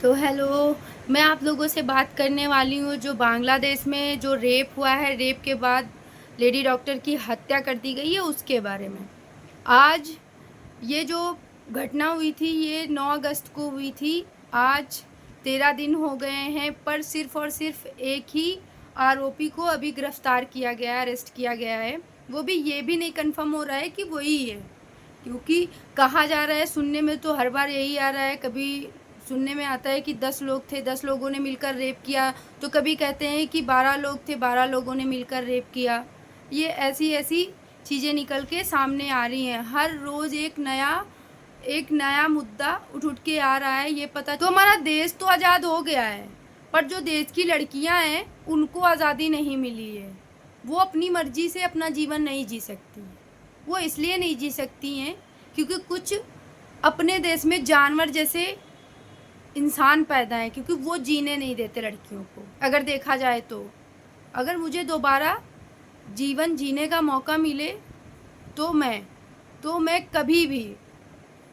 तो हेलो, मैं आप लोगों से बात करने वाली हूँ जो बांग्लादेश में जो रेप हुआ है, रेप के बाद लेडी डॉक्टर की हत्या कर दी गई है उसके बारे में। आज ये जो घटना हुई थी ये 9 अगस्त को हुई थी। आज 13 दिन हो गए हैं पर सिर्फ़ और सिर्फ़ एक ही आरोपी को अभी गिरफ़्तार किया गया है, अरेस्ट किया गया है। वो भी ये भी नहीं कन्फ़र्म हो रहा है कि वही है। क्योंकि कहा जा रहा है, सुनने में तो हर बार यही आ रहा है, कभी सुनने में आता है कि 10 लोग थे, 10 लोगों ने मिलकर रेप किया, तो कभी कहते हैं कि 12 लोग थे, 12 लोगों ने मिलकर रेप किया। ये ऐसी-ऐसी चीज़ें निकल के सामने आ रही हैं। हर रोज़ एक नया मुद्दा उठ के आ रहा है। ये पता तो हमारा देश तो आज़ाद हो गया है, पर जो देश की लड़कियां हैं, उनको आज़ादी नहीं मिली है। वो अपनी मर्जी से अपना जीवन नहीं जी सकती। वो इसलिए नहीं जी सकती हैं क्योंकि कुछ अपने देश में जानवर जैसे इंसान पैदा हैं, क्योंकि वो जीने नहीं देते लड़कियों को। अगर देखा जाए तो अगर मुझे दोबारा जीवन जीने का मौका मिले तो मैं कभी भी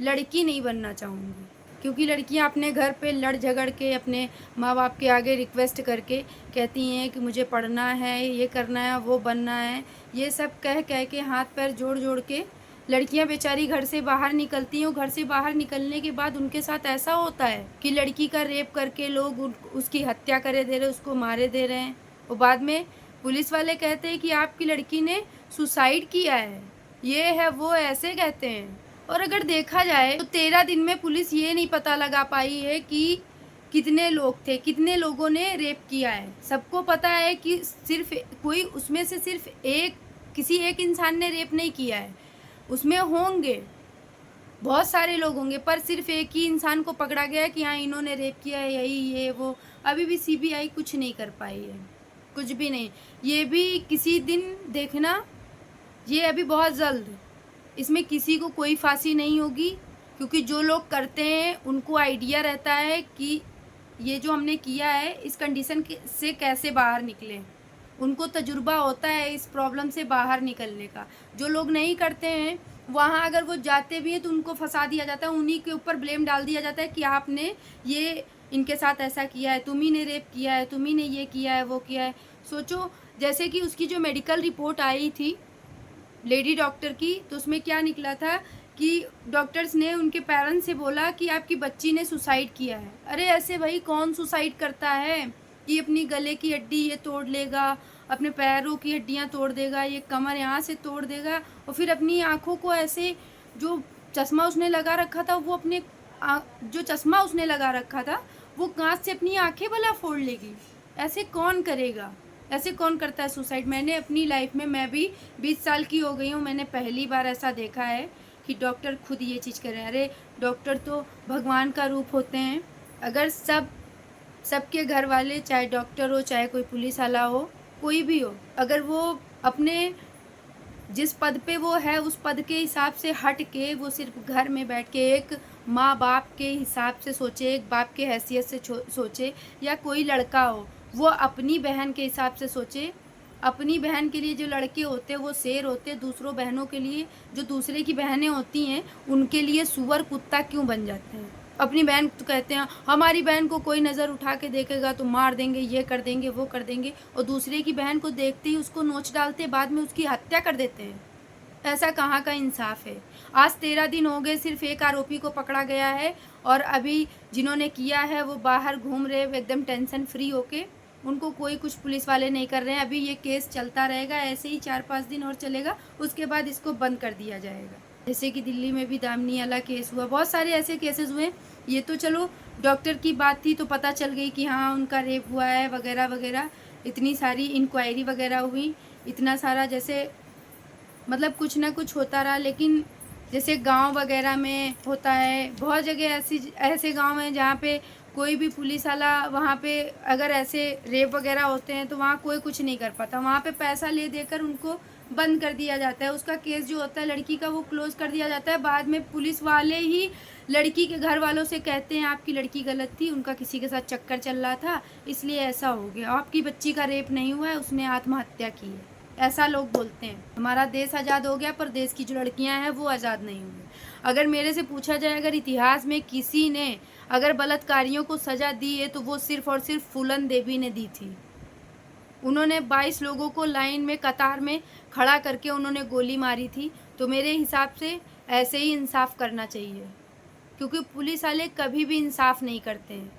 लड़की नहीं बनना चाहूँगी, क्योंकि लड़कियाँ अपने घर पे लड़ झगड़ के अपने माँ बाप के आगे रिक्वेस्ट करके कहती हैं कि मुझे पढ़ना है, ये करना है, वो बनना है। ये सब कह कह के हाथ पैर जोड़ जोड़ के लड़कियां बेचारी घर से बाहर निकलती हैं। घर से बाहर निकलने के बाद उनके साथ ऐसा होता है कि लड़की का रेप करके लोग उसकी हत्या करे दे रहे, उसको मारे दे रहे हैं। और बाद में पुलिस वाले कहते हैं कि आपकी लड़की ने सुसाइड किया है, ये है वो, ऐसे कहते हैं। और अगर देखा जाए तो 13 दिन में पुलिस ये नहीं पता लगा पाई है कि कितने लोग थे, कितने लोगों ने रेप किया है। सबको पता है कि सिर्फ कोई उसमें से सिर्फ किसी एक इंसान ने रेप नहीं किया है। उसमें होंगे बहुत सारे लोग होंगे, पर सिर्फ एक ही इंसान को पकड़ा गया है कि हाँ इन्होंने रेप किया है, यही ये वो। अभी भी सीबीआई कुछ नहीं कर पाई है, कुछ भी नहीं। ये भी किसी दिन देखना, ये अभी बहुत जल्द इसमें किसी को कोई फांसी नहीं होगी, क्योंकि जो लोग करते हैं उनको आइडिया रहता है कि ये जो हमने किया है इस कंडीशन से कैसे बाहर निकलें। उनको तजुर्बा होता है इस प्रॉब्लम से बाहर निकलने का। जो लोग नहीं करते हैं वहाँ अगर वो जाते भी हैं तो उनको फंसा दिया जाता है, उन्हीं के ऊपर ब्लेम डाल दिया जाता है कि आपने ये इनके साथ ऐसा किया है, तुम ही ने रेप किया है, तुम ही ने ये किया है, वो किया है। सोचो, जैसे कि उसकी जो मेडिकल रिपोर्ट आई थी लेडी डॉक्टर की, तो उसमें क्या निकला था कि डॉक्टर्स ने उनके पेरेंट्स से बोला कि आपकी बच्ची ने सुसाइड किया है। अरे ऐसे भाई कौन सुसाइड करता है कि अपनी गले की हड्डी ये तोड़ लेगा, अपने पैरों की हड्डियां तोड़ देगा, ये कमर यहाँ से तोड़ देगा, और फिर अपनी आँखों को ऐसे, जो चश्मा उसने लगा रखा था वो अपने जो चश्मा उसने लगा रखा था वो कांच से अपनी आंखें भला फोड़ लेगी। ऐसे कौन करेगा? ऐसे कौन करता है सुसाइड? मैंने अपनी लाइफ में, मैं भी 20 साल की हो गई हूँ, मैंने पहली बार ऐसा देखा है कि डॉक्टर खुद ये चीज़ करें। अरे डॉक्टर तो भगवान का रूप होते हैं। अगर सबके घर वाले, चाहे डॉक्टर हो, चाहे कोई पुलिस वाला हो, कोई भी हो, अगर वो अपने जिस पद पे वो है उस पद के हिसाब से हट के वो सिर्फ घर में बैठ के एक माँ बाप के हिसाब से सोचे, एक बाप के हैसियत से सोचे, या कोई लड़का हो वो अपनी बहन के हिसाब से सोचे। अपनी बहन के लिए जो लड़के होते हैं वो शेर होते हैं, दूसरों बहनों के लिए, जो दूसरे की बहनें होती हैं उनके लिए सुअर कुत्ता क्यों बन जाते हैं? अपनी बहन तो कहते हैं हमारी बहन को कोई नज़र उठा के देखेगा तो मार देंगे, ये कर देंगे, वो कर देंगे, और दूसरे की बहन को देखते ही उसको नोच डालते, बाद में उसकी हत्या कर देते हैं। ऐसा कहाँ का इंसाफ है? आज 13 दिन हो गए, सिर्फ एक आरोपी को पकड़ा गया है, और अभी जिन्होंने किया है वो बाहर घूम रहे एकदम टेंशन फ्री होके। उनको कोई कुछ पुलिस वाले नहीं कर रहे हैं। अभी ये केस चलता रहेगा, ऐसे ही 4-5 दिन और चलेगा, उसके बाद इसको बंद कर दिया जाएगा। जैसे कि दिल्ली में भी दामिनी वाला केस हुआ, बहुत सारे ऐसे केसेस हुए। ये तो चलो डॉक्टर की बात थी तो पता चल गई कि हाँ उनका रेप हुआ है वगैरह वगैरह, इतनी सारी इंक्वायरी वगैरह हुई, इतना सारा जैसे मतलब कुछ ना कुछ होता रहा। लेकिन जैसे गांव वगैरह में होता है, बहुत जगह ऐसे गांव हैं जहाँ पे कोई भी पुलिस वाला, वहाँ पे अगर ऐसे रेप वगैरह होते हैं तो वहाँ कोई कुछ नहीं कर पाता। वहाँ पे पैसा ले देकर उनको बंद कर दिया जाता है। उसका केस जो होता है लड़की का वो क्लोज कर दिया जाता है। बाद में पुलिस वाले ही लड़की के घर वालों से कहते हैं आपकी लड़की गलत थी, उनका किसी के साथ चक्कर चल रहा था इसलिए ऐसा हो गया, आपकी बच्ची का रेप नहीं हुआ है, उसने आत्महत्या की है। ऐसा लोग बोलते हैं। हमारा देश आज़ाद हो गया पर देश की जो लड़कियां हैं वो आज़ाद नहीं हुई। अगर मेरे से पूछा जाए, अगर इतिहास में किसी ने अगर बलात्कारियों को सज़ा दी है तो वो सिर्फ़ और सिर्फ फूलन देवी ने दी थी। उन्होंने 22 लोगों को लाइन में कतार में खड़ा करके उन्होंने गोली मारी थी। तो मेरे हिसाब से ऐसे ही इंसाफ़ करना चाहिए, क्योंकि पुलिस वाले कभी भी इंसाफ़ नहीं करते हैं।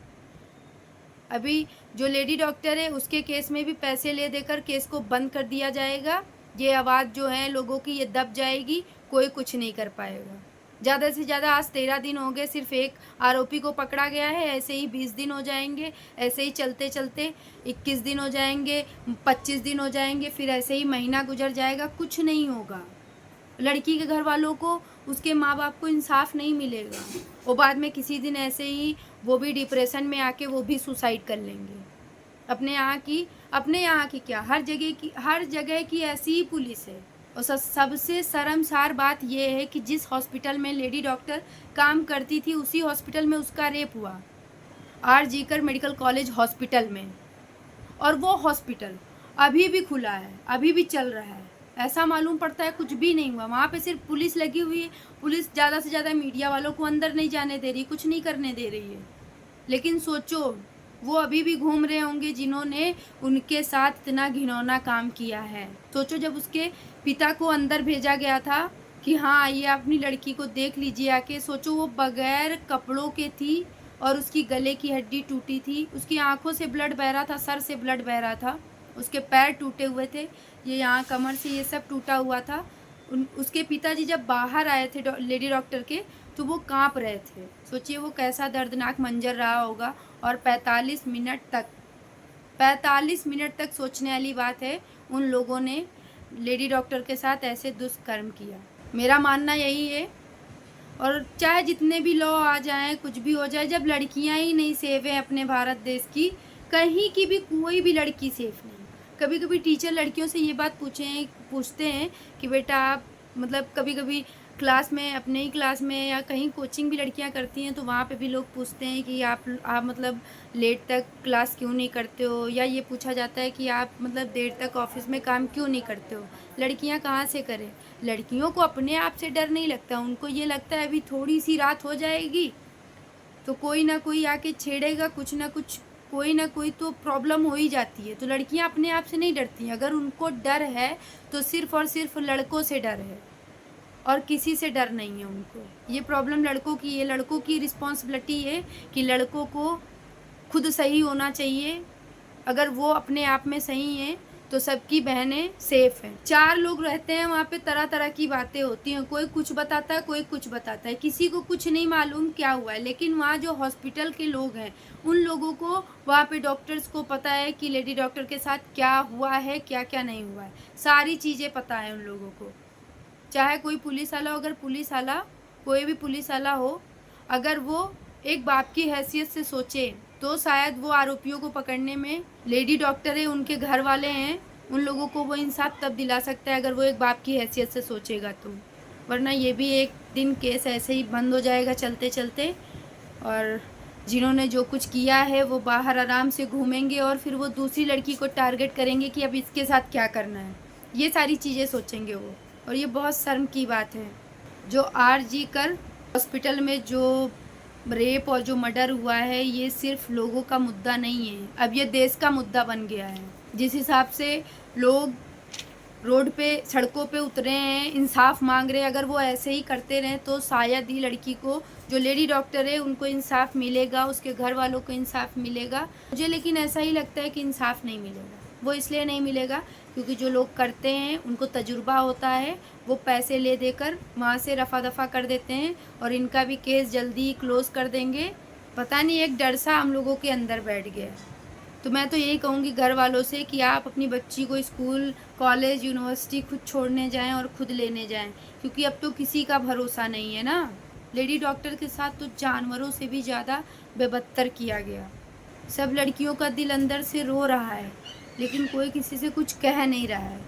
अभी जो लेडी डॉक्टर है उसके केस में भी पैसे ले देकर केस को बंद कर दिया जाएगा। ये आवाज़ जो है लोगों की ये दब जाएगी, कोई कुछ नहीं कर पाएगा। ज़्यादा से ज़्यादा आज 13 दिन हो गए, सिर्फ एक आरोपी को पकड़ा गया है। ऐसे ही 20 दिन हो जाएंगे, ऐसे ही चलते चलते 21 दिन हो जाएंगे, 25 दिन हो जाएंगे, फिर ऐसे ही महीना गुजर जाएगा, कुछ नहीं होगा। लड़की के घर वालों को, उसके माँ बाप को इंसाफ नहीं मिलेगा। और बाद में किसी दिन ऐसे ही वो भी डिप्रेशन में आके वो भी सुसाइड कर लेंगे। अपने यहाँ की क्या, हर जगह की ऐसी ही पुलिस है। और सबसे शर्मसार बात ये है कि जिस हॉस्पिटल में लेडी डॉक्टर काम करती थी उसी हॉस्पिटल में उसका रेप हुआ, RG कर मेडिकल कॉलेज हॉस्पिटल में। और वो हॉस्पिटल अभी भी खुला है, अभी भी चल रहा है। ऐसा मालूम पड़ता है कुछ भी नहीं हुआ। वहाँ पे सिर्फ पुलिस लगी हुई है। पुलिस ज़्यादा से ज़्यादा मीडिया वालों को अंदर नहीं जाने दे रही, कुछ नहीं करने दे रही है। लेकिन सोचो, वो अभी भी घूम रहे होंगे जिन्होंने उनके साथ इतना घिनौना काम किया है। सोचो, जब उसके पिता को अंदर भेजा गया था कि हाँ आइए अपनी लड़की को देख लीजिए आके, सोचो वो बगैर कपड़ों के थी और उसकी गले की हड्डी टूटी थी, उसकी आंखों से ब्लड बह रहा था, सर से ब्लड बह रहा था, उसके पैर टूटे हुए थे, ये यहाँ कमर से ये सब टूटा हुआ था। उसके पिताजी जब बाहर आए थे लेडी डॉक्टर के, तो वो कांप रहे थे। सोचिए वो कैसा दर्दनाक मंजर रहा होगा। और 45 मिनट तक सोचने वाली बात है, उन लोगों ने लेडी डॉक्टर के साथ ऐसे दुष्कर्म किया। मेरा मानना यही है। और चाहे जितने भी लॉ आ जाएं, कुछ भी हो जाए, जब लड़कियां ही नहीं सेफ हैं अपने भारत देश की, कहीं की भी कोई भी लड़की सेफ नहीं। कभी कभी टीचर लड़कियों से ये बात पूछते हैं कि बेटा आप मतलब कभी कभी क्लास में, अपने ही क्लास में या कहीं कोचिंग भी लड़कियां करती हैं, तो वहाँ पे भी लोग पूछते हैं कि आप मतलब लेट तक क्लास क्यों नहीं करते हो, या ये पूछा जाता है कि आप मतलब देर तक ऑफिस में काम क्यों नहीं करते हो। लड़कियां कहाँ से करें। लड़कियों को अपने आप से डर नहीं लगता, उनको ये लगता है अभी थोड़ी सी रात हो जाएगी तो कोई ना कोई आके छेड़ेगा, कुछ ना कुछ, कोई ना कोई तो प्रॉब्लम हो ही जाती है। तो लड़कियां अपने आप से नहीं डरती हैं। अगर उनको डर है तो सिर्फ़ और सिर्फ लड़कों से डर है और किसी से डर नहीं है उनको। ये प्रॉब्लम लड़कों की है। लड़कों की रिस्पॉन्सिबिलिटी है कि लड़कों को खुद सही होना चाहिए। अगर वो अपने आप में सही हैं तो सबकी बहनें सेफ हैं। 4 लोग रहते हैं वहाँ पे, तरह तरह की बातें होती हैं, कोई कुछ बताता है, कोई कुछ बताता है, किसी को कुछ नहीं मालूम क्या हुआ है। लेकिन वहाँ जो हॉस्पिटल के लोग हैं, उन लोगों को, वहाँ पे डॉक्टर्स को पता है कि लेडी डॉक्टर के साथ क्या हुआ है, क्या क्या नहीं हुआ है, सारी चीज़ें पता है उन लोगों को। चाहे कोई पुलिस वाला हो, अगर पुलिस वाला, कोई भी पुलिस वाला हो, अगर वो एक बाप की हैसियत से सोचे तो शायद वो आरोपियों को पकड़ने में, लेडी डॉक्टर है, उनके घर वाले हैं, उन लोगों को वो इंसाफ तब दिला सकता है अगर वो एक बाप की हैसियत से सोचेगा तो। वरना ये भी एक दिन केस ऐसे ही बंद हो जाएगा चलते चलते, और जिन्होंने जो कुछ किया है वो बाहर आराम से घूमेंगे और फिर वो दूसरी लड़की को टारगेट करेंगे कि अब इसके साथ क्या करना है। ये सारी चीज़ें सोचेंगे वो। और ये बहुत शर्म की बात है। जो RG कर हॉस्पिटल में जो रेप और जो मर्डर हुआ है, ये सिर्फ लोगों का मुद्दा नहीं है, अब ये देश का मुद्दा बन गया है। जिस हिसाब से लोग रोड पे, सड़कों पे उतरे हैं, इंसाफ मांग रहे हैं, अगर वो ऐसे ही करते रहें तो शायद ही लड़की को, जो लेडी डॉक्टर है, उनको इंसाफ मिलेगा, उसके घर वालों को इंसाफ मिलेगा। मुझे लेकिन ऐसा ही लगता है कि इंसाफ नहीं मिलेगा। वो इसलिए नहीं मिलेगा क्योंकि जो लोग करते हैं उनको तजुर्बा होता है, वो पैसे ले देकर वहाँ से रफा दफा कर देते हैं और इनका भी केस जल्दी ही क्लोज़ कर देंगे। पता नहीं, एक डर सा हम लोगों के अंदर बैठ गया। तो मैं तो यही कहूँगी घर वालों से कि आप अपनी बच्ची को स्कूल, कॉलेज, यूनिवर्सिटी खुद छोड़ने जाएं और खुद लेने जाएं, क्योंकि अब तो किसी का भरोसा नहीं है ना। लेडी डॉक्टर के साथ तो जानवरों से भी ज़्यादा बेबत्तर किया गया। सब लड़कियों का दिल अंदर से रो रहा है, लेकिन कोई किसी से कुछ कह नहीं रहा है।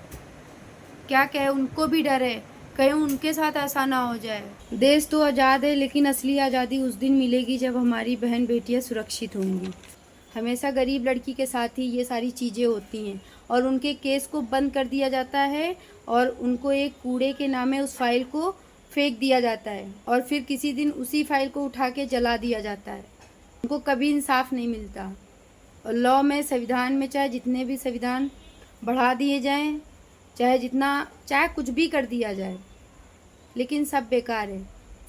क्या कहे, उनको भी डर है कहीं उनके साथ ऐसा ना हो जाए। देश तो आज़ाद है, लेकिन असली आज़ादी उस दिन मिलेगी जब हमारी बहन बेटियां सुरक्षित होंगी। हमेशा गरीब लड़की के साथ ही ये सारी चीज़ें होती हैं और उनके केस को बंद कर दिया जाता है और उनको एक कूड़े के नामे उस फाइल को फेंक दिया जाता है और फिर किसी दिन उसी फाइल को उठा के जला दिया जाता है। उनको कभी इंसाफ नहीं मिलता। और लॉ में, संविधान में चाहे जितने भी संविधान बढ़ा दिए जाएं, चाहे कुछ भी कर दिया जाए, लेकिन सब बेकार है।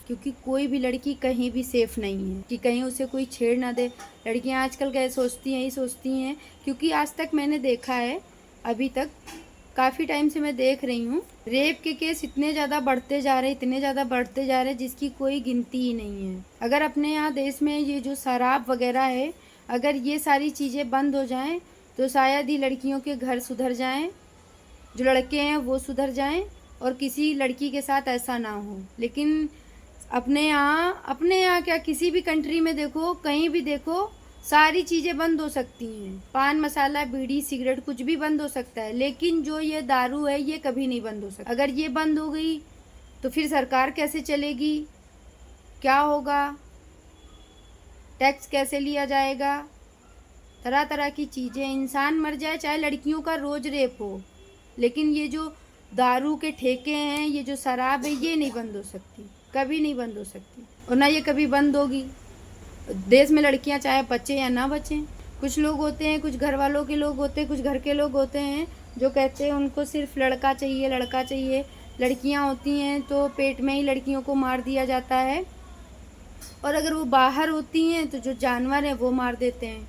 क्योंकि कोई भी लड़की कहीं भी सेफ़ नहीं है कि कहीं उसे कोई छेड़ ना दे। लड़कियां आजकल क्या सोचती हैं, यही सोचती हैं, क्योंकि आज तक मैंने देखा है, अभी तक काफ़ी टाइम से मैं देख रही हूँ, रेप के केस इतने ज़्यादा बढ़ते जा रहे, इतने ज़्यादा बढ़ते जा रहे, जिसकी कोई गिनती ही नहीं है। अगर अपने यहाँ देश में ये जो शराब वगैरह है, अगर ये सारी चीज़ें बंद हो जाएं तो शायद ही लड़कियों के घर सुधर जाएं, जो लड़के हैं वो सुधर जाएं और किसी लड़की के साथ ऐसा ना हो। लेकिन अपने यहाँ क्या, किसी भी कंट्री में देखो, कहीं भी देखो, सारी चीज़ें बंद हो सकती हैं। पान मसाला, बीड़ी, सिगरेट कुछ भी बंद हो सकता है, लेकिन जो ये दारू है ये कभी नहीं बंद हो सकता। अगर ये बंद हो गई तो फिर सरकार कैसे चलेगी, क्या होगा, टैक्स कैसे लिया जाएगा, तरह तरह की चीज़ें। इंसान मर जाए, चाहे लड़कियों का रोज़ रेप हो, लेकिन ये जो दारू के ठेके हैं, ये जो शराब है, ये नहीं बंद हो सकती, कभी नहीं बंद हो सकती, और ना ये कभी बंद होगी। देश में लड़कियां चाहे बचें या ना बचें। कुछ लोग होते हैं, कुछ घर वालों के लोग होते हैं, कुछ घर के लोग होते हैं जो कहते हैं उनको सिर्फ लड़का चाहिए, लड़का चाहिए। लड़कियां होती हैं तो पेट में ही लड़कियों को मार दिया जाता है, और अगर वो बाहर होती हैं तो जो जानवर हैं वो मार देते हैं।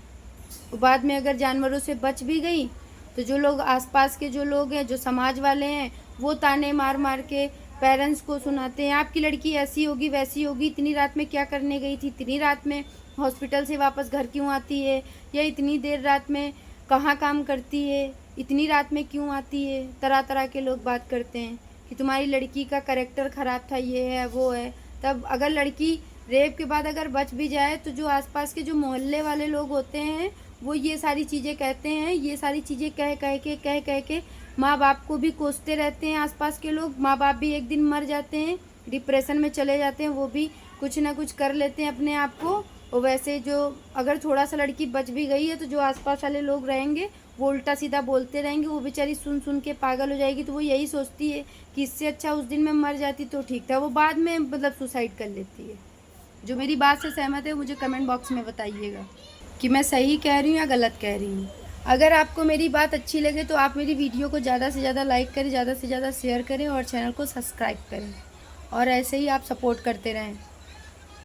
और बाद में अगर जानवरों से बच भी गई तो जो लोग आसपास के जो लोग हैं, जो समाज वाले हैं, वो ताने मार मार के पेरेंट्स को सुनाते हैं, आपकी लड़की ऐसी होगी, वैसी होगी, इतनी रात में क्या करने गई थी, इतनी रात में हॉस्पिटल से वापस घर क्यों आती है, या इतनी देर रात में कहाँ काम करती है, इतनी रात में क्यों आती है। तरह तरह के लोग बात करते हैं कि तुम्हारी लड़की का कैरेक्टर ख़राब था, ये है वो है। तब अगर लड़की रेप के बाद अगर बच भी जाए तो जो आसपास के जो मोहल्ले वाले लोग होते हैं वो ये सारी चीज़ें कहते हैं, ये सारी चीज़ें कह के माँ बाप को भी कोसते रहते हैं। आसपास के लोग, माँ बाप भी एक दिन मर जाते हैं, डिप्रेशन में चले जाते हैं, वो भी कुछ ना कुछ कर लेते हैं अपने आप को। और वैसे जो अगर थोड़ा सा लड़की बच भी गई है तो जो आसपास वाले लोग रहेंगे वो उल्टा सीधा बोलते रहेंगे, वो बेचारी सुन सुन के पागल हो जाएगी। तो वो यही सोचती है कि इससे अच्छा उस दिन मैं मर जाती तो ठीक था, वो बाद में मतलब सुसाइड कर लेती है। जो मेरी बात से सहमत है मुझे कमेंट बॉक्स में बताइएगा कि मैं सही कह रही हूँ या गलत कह रही हूँ। अगर आपको मेरी बात अच्छी लगे तो आप मेरी वीडियो को ज़्यादा से ज़्यादा लाइक करें, ज़्यादा से ज़्यादा शेयर करें और चैनल को सब्सक्राइब करें, और ऐसे ही आप सपोर्ट करते रहें।